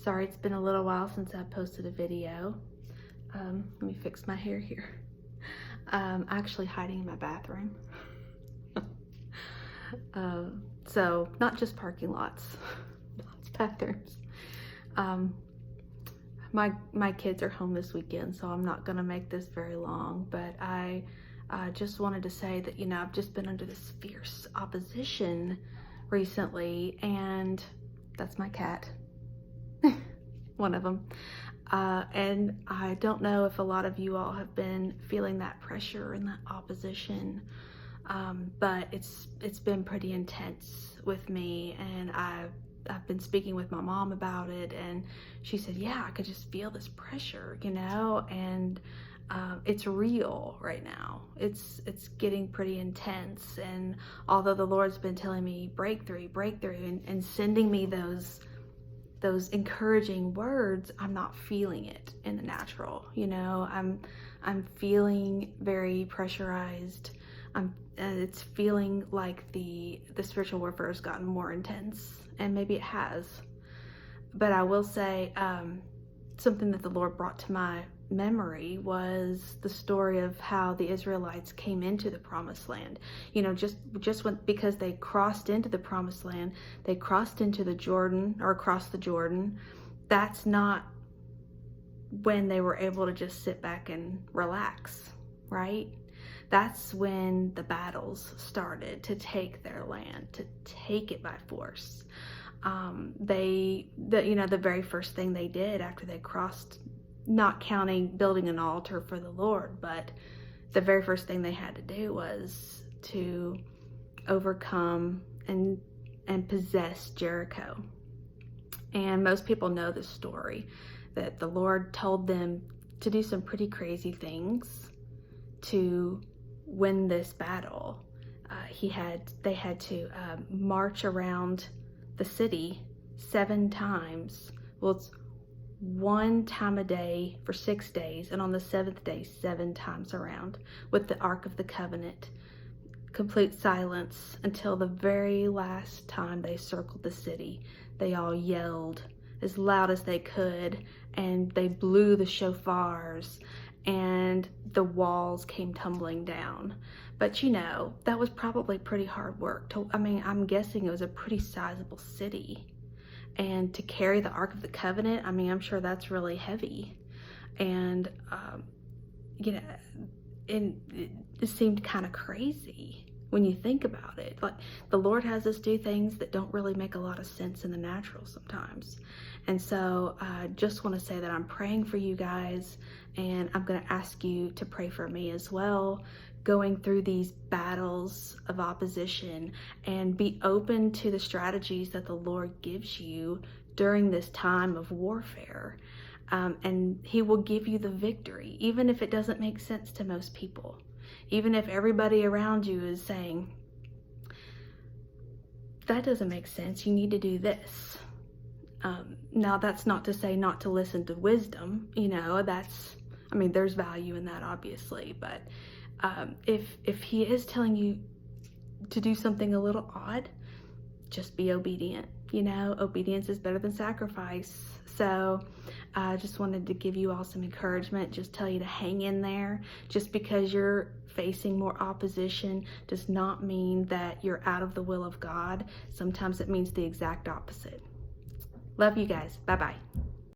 Sorry, it's been a little while since I posted a video. Let me fix my hair here. I'm actually hiding in my bathroom. So not just parking lots, lots of bathrooms. My kids are home this weekend, so I'm not gonna make this very long, but I just wanted to say that, you know, I've just been under this fierce opposition recently, and that's my cat, one of them. And I don't know if a lot of you all have been feeling that pressure and that opposition, but it's been pretty intense with me, and I've been speaking with my mom about it, and she said, yeah, I could just feel this pressure, you know, and it's real right now. It's getting pretty intense, and although the Lord's been telling me breakthrough, and sending me those encouraging words, I'm not feeling it in the natural, you know. I'm feeling very pressurized. It's feeling like the spiritual warfare has gotten more intense, and maybe it has. But I will say, something that the Lord brought to my memory was the story of how the Israelites came into the promised land. You know, because they crossed into the promised land, they crossed into the Jordan, or across the Jordan. That's not when they were able to just sit back and relax, right? That's when the battles started to take their land, to take it by force. The very first thing they did after they crossed, not counting building an altar for the Lord, but the very first thing they had to do was to overcome and possess Jericho. And most people know the story, that the Lord told them to do some pretty crazy things to win this battle. They had to march around the city 7 times. Well, it's 1 time a day for 6 days, and on the 7th day 7 times around with the Ark of the Covenant. Complete silence until the very last time they circled the city. They all yelled as loud as they could, and they blew the shofars, and the walls came tumbling down. But you know, that was probably pretty hard work. I'm guessing it was a pretty sizable city. And to carry the Ark of the Covenant, I'm sure that's really heavy. And, you know, and it seemed kind of crazy when you think about it. Like, the Lord has us do things that don't really make a lot of sense in the natural sometimes. And so I just want to say that I'm praying for you guys, and I'm going to ask you to pray for me as well, going through these battles of opposition, and be open to the strategies that the Lord gives you during this time of warfare. And He will give you the victory, even if it doesn't make sense to most people. Even if everybody around you is saying, that doesn't make sense, you need to do this. Now, that's not to say not to listen to wisdom, you know, there's value in that, obviously, but if He is telling you to do something a little odd, just be obedient. You know, obedience is better than sacrifice. So I just wanted to give you all some encouragement, just tell you to hang in there. Just because you're facing more opposition does not mean that you're out of the will of God. Sometimes it means the exact opposite. Love you guys. Bye-bye.